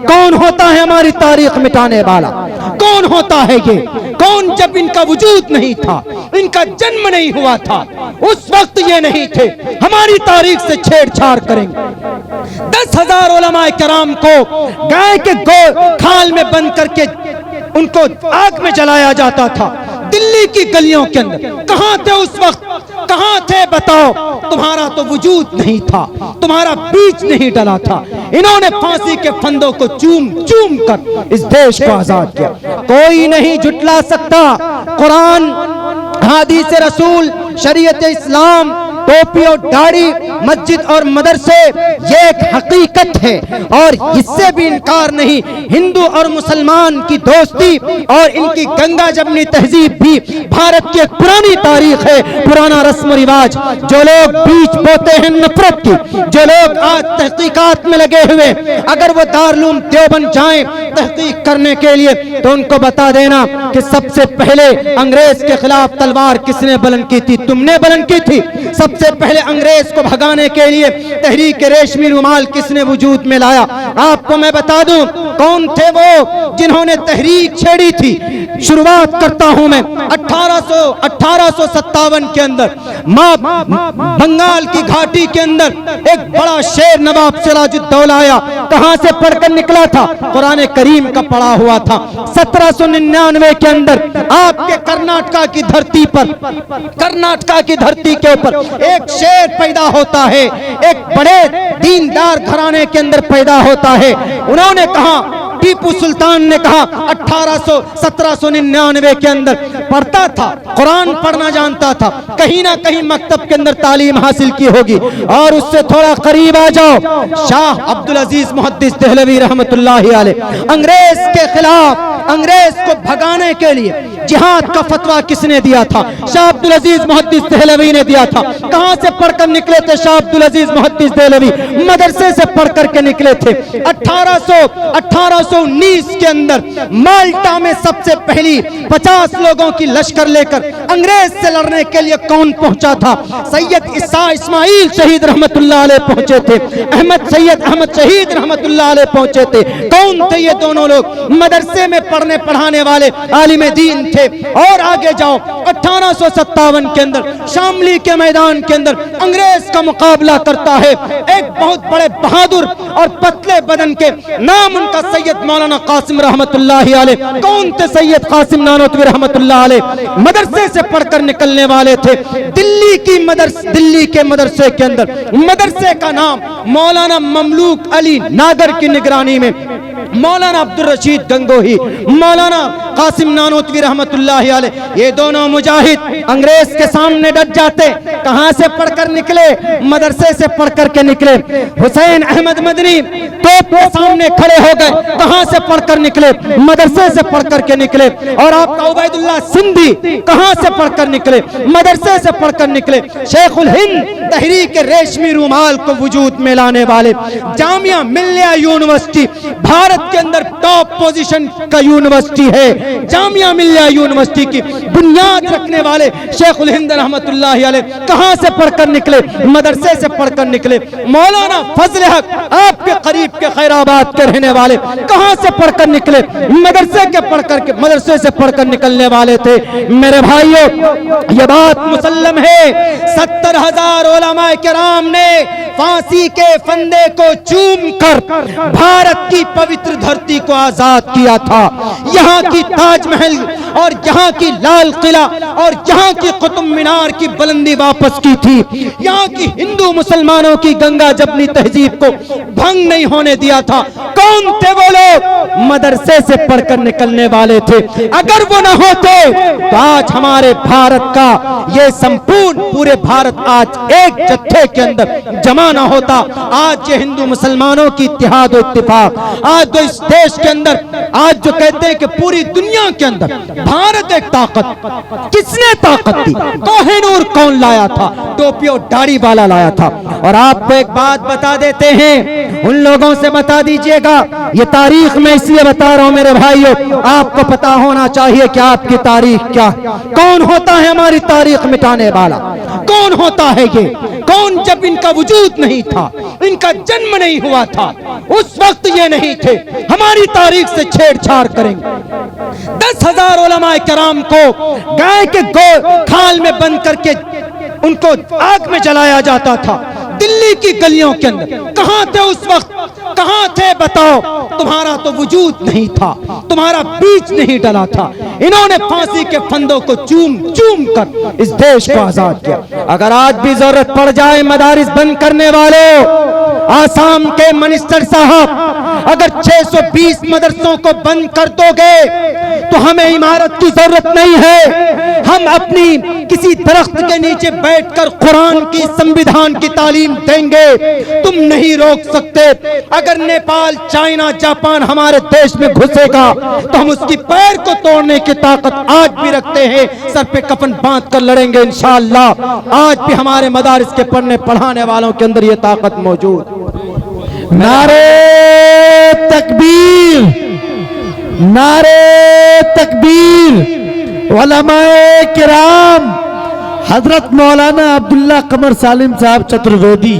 کون ہوتا ہے ہماری تاریخ مٹانے والا؟ کون ہوتا ہے یہ؟ کون جب ان کا وجود نہیں تھا، ان کا جنم نہیں ہوا تھا، اس وقت یہ نہیں تھے، ہماری تاریخ سے چھیڑ چھاڑ کریں گے؟ 10,000 علماء کرام کو گائے کے کھال میں بند کر کے ان کو آگ میں جلایا جاتا تھا دلی کی گلیوں کے اندر۔ کہاں تھے اس وقت؟ کہاں تھے بتاؤ؟ تمہارا تو وجود نہیں تھا، تمہارا بیج نہیں ڈلا تھا۔ انہوں نے پھانسی کے پھندوں کو چوم چوم کر اس دیش کو آزاد کیا۔ کوئی نہیں جھٹلا سکتا۔ قرآن، حدیث رسول، شریعت اسلام، ٹوپی اور داڑھی، مسجد اور مدرسے، یہ ایک حقیقت ہے اور اس سے بھی انکار نہیں۔ ہندو اور مسلمان کی دوستی اور ان کی گنگا جمنی تہذیب بھی بھارت کی ایک پرانی تاریخ ہے، پرانا رسم و رواج۔ جو لوگ بیج بوتے ہیں نفرت کی، جو لوگ آج تحقیقات میں لگے ہوئے، اگر وہ دارالعلوم دیوبند جائیں تحقیق کرنے کے لیے تو ان کو بتا دینا کہ سب سے پہلے انگریز کے خلاف تلوار کس نے بلند کی تھی؟ تم نے بلند کی تھی۔ سب سے پہلے انگریز کو بھگانے کے لیے تحریک ریشمی رومال کس نے وجود میں لایا؟ آپ کو میں بتا دوں کون تھے وہ جنہوں نے تحریک چھیڑی تھی۔ شروعات کرتا ہوں میں 1857 کے اندر بنگال کی گھاٹی کے اندر ایک بڑا شیر نواب سراج الدولہ آیا۔ کہاں سے پڑھ کر نکلا تھا؟ قرآن کریم کا پڑھا ہوا تھا۔ 1799 کے اندر آپ کے کرناٹکا کی دھرتی پر، کرناٹکا کی دھرتی کے اوپر ایک شیر پیدا ہوتا ہے، ایک بڑے دیندار گھرانے کے اندر پیدا ہوتا ہے۔ انہوں نے کہا، ٹیپو سلطان نے کہا 1799 کے اندر پڑھتا تھا، قرآن پڑھنا جانتا تھا، کہیں نہ کہیں مکتب کے اندر تعلیم حاصل کی ہوگی۔ اور اس سے تھوڑا قریب آ جاؤ، شاہ عبدالعزیز محدث دہلوی رحمت اللہ علیہ، انگریز کے خلاف، انگریز کو بھگانے کے لیے جہاد کا فتویٰ کس نے دیا تھا؟ شاہ عبدالعزیز محدث دہلوی نے دیا تھا۔ کہاں سے پڑھ کر نکلے تھے شاہ عبدالعزیز محدث دہلوی؟ مدرسے سے پڑھ کر کے نکلے تھے۔ 1819 کے اندر مالٹا میں سب سے پہلی 50 لوگوں کی لشکر لے کر انگریز سے لڑنے کے لیے کون پہنچا تھا؟ سید عیسیٰ اسماعیل شہید رحمت اللہ علیہ پہنچے تھے، سید احمد شہید رحمت اللہ علیہ پہنچے تھے۔ کون تھے یہ دونوں لوگ؟ مدرسے میں پڑھنے پڑھانے والے عالم دین تھے۔ اور آگے جاؤ، 1857 کے اندر شاملی کے میدان کے اندر انگریز کا مقابلہ کرتا ہے ایک بہت بڑے بہادر اور پتلے بدن کے، نام ان کا سید مولانا قاسم رحمت اللہ علیہ۔ کون تھے سید قاسم نانوتوی رحمت اللہ علیہ؟ مدرسے سے پڑھ کر نکلنے والے تھے۔ دلی کے مدرسے کے اندر، مدرسے کا نام مولانا مملوک علی ناگر کی نگرانی میں مولانا عبدالرشید گنگوہی، مولانا قاسم نانوتوی رحمت اللہ علیہ، یہ دونوں مجاہد انگریز کے سامنے ڈٹ جاتے۔ کہاں سے پڑھ کر نکلے؟ مدرسے سے پڑھ کر کے نکلے۔ حسین احمد مدنی توپ کے سامنے کھڑے ہو گئے۔ کہاں سے پڑھ کر نکلے؟ مدرسے سے پڑھ کر کے نکلے۔ اور آپ کا عبید اللہ سندھی کہاں سے پڑھ کر نکلے؟ مدرسے سے پڑھ کر نکلے۔ شیخ الہند تحریک ریشمی رومال کو وجود میں لانے والے، جامعہ ملیہ یونیورسٹی بھارت کے اندر ٹاپ پوزیشن کا یونیورسٹی ہے، جامعہ ملیہ یونیورسٹی کی بنیاد رکھنے والے شیخ الہند رحمت اللہ علیہ کہاں سے پڑھ کر نکلے؟ مدرسے سے پڑھ کر نکلے۔ مولانا فضل حق آپ کے قریب کے خیر آباد کے رہنے والے کہاں سے پڑھ کر نکلے؟ مدرسے سے پڑھ کر نکلنے والے تھے۔ میرے بھائیوں، یہ بات مسلم ہے، 70,000 علماء کرام نے پھانسی کے پھندے کو چوم کر بھارت کی پوتر دھرتی کو آزاد کیا تھا۔ یہاں کی تاج محل اور یہاں کی لال قلعہ اور یہاں کی قطب مینار کی بلندی واپس کی تھی۔ یہاں کی ہندو مسلمانوں کی گنگا جمنی تہذیب کو بھنگ نہیں ہونے دیا تھا۔ کون تھے وہ لوگ؟ مدرسے سے پڑھ کر نکلنے والے تھے۔ اگر وہ نہ ہوتے تو آج ہمارے بھارت کا یہ سمپورن پورے بھارت آج ایک جتھے کے اندر جمع نہ ہوتا۔ آج یہ ہندو مسلمانوں کی اتحاد و اتفاق، آج جو اس دیش کے اندر، آج جو کہتے ہیں کہ پوری دنیا کے اندر بھارت ایک طاقت. کس نے طاقت دی؟ کوہ نور کون لایا تھا؟ ٹوپی اور داڑھی والا لایا تھا. اور آپ کو ایک بات بتا دیتے ہیں, ان لوگوں سے بتا دیجئے گا, یہ تاریخ میں اس لیے بتا رہا ہوں میرے بھائیو, آپ کو پتا ہونا چاہیے کہ آپ کی تاریخ کیا ہے. کون ہوتا ہے ہماری تاریخ مٹانے والا؟ کون ہوتا ہے یہ؟ کون جب ان کا وجود نہیں تھا, ان کا جنم نہیں ہوا تھا, اس وقت یہ نہیں تھے, ہماری تاریخ سے چھیڑ چھاڑ کریں گے. 10,000 علماء کرام کو گائے کے کھال میں بند کر کے ان کو آگ میں جلایا جاتا تھا دلی کی گلیوں کے اندر. کہاں تھے اس وقت؟ کہاں تھے بتاؤ؟ تمہارا تو وجود نہیں تھا, تمہارا بیج نہیں ڈلا تھا. انہوں نے پھانسی کے پھندوں کو چوم چوم کر اس دیش کو آزاد کیا. اگر آج بھی ضرورت پڑ جائے مدارس بند کرنے والوں, آسام کے منسٹر صاحب, اگر 620 مدرسوں کو بند کر دو گے تو ہمیں عمارت کی ضرورت نہیں ہے, ہم اپنی کسی درخت کے نیچے بیٹھ کر قرآن کی سنویدھان کی تعلیم دیں گے. تم نہیں روک سکتے. اگر نیپال, چائنا, جاپان ہمارے دیش میں گھسے گا تو ہم اس کی پیر کو توڑنے کی طاقت آج بھی رکھتے ہیں. سر پہ کفن باندھ کر لڑیں گے انشاءاللہ. آج بھی ہمارے مدارس کے پڑھنے پڑھانے والوں کے اندر یہ طاقت موجود. نعرے تکبیر, نعرے تکبیر. علماء کرام حضرت مولانا عبداللہ قمر سالم صاحب چترویدی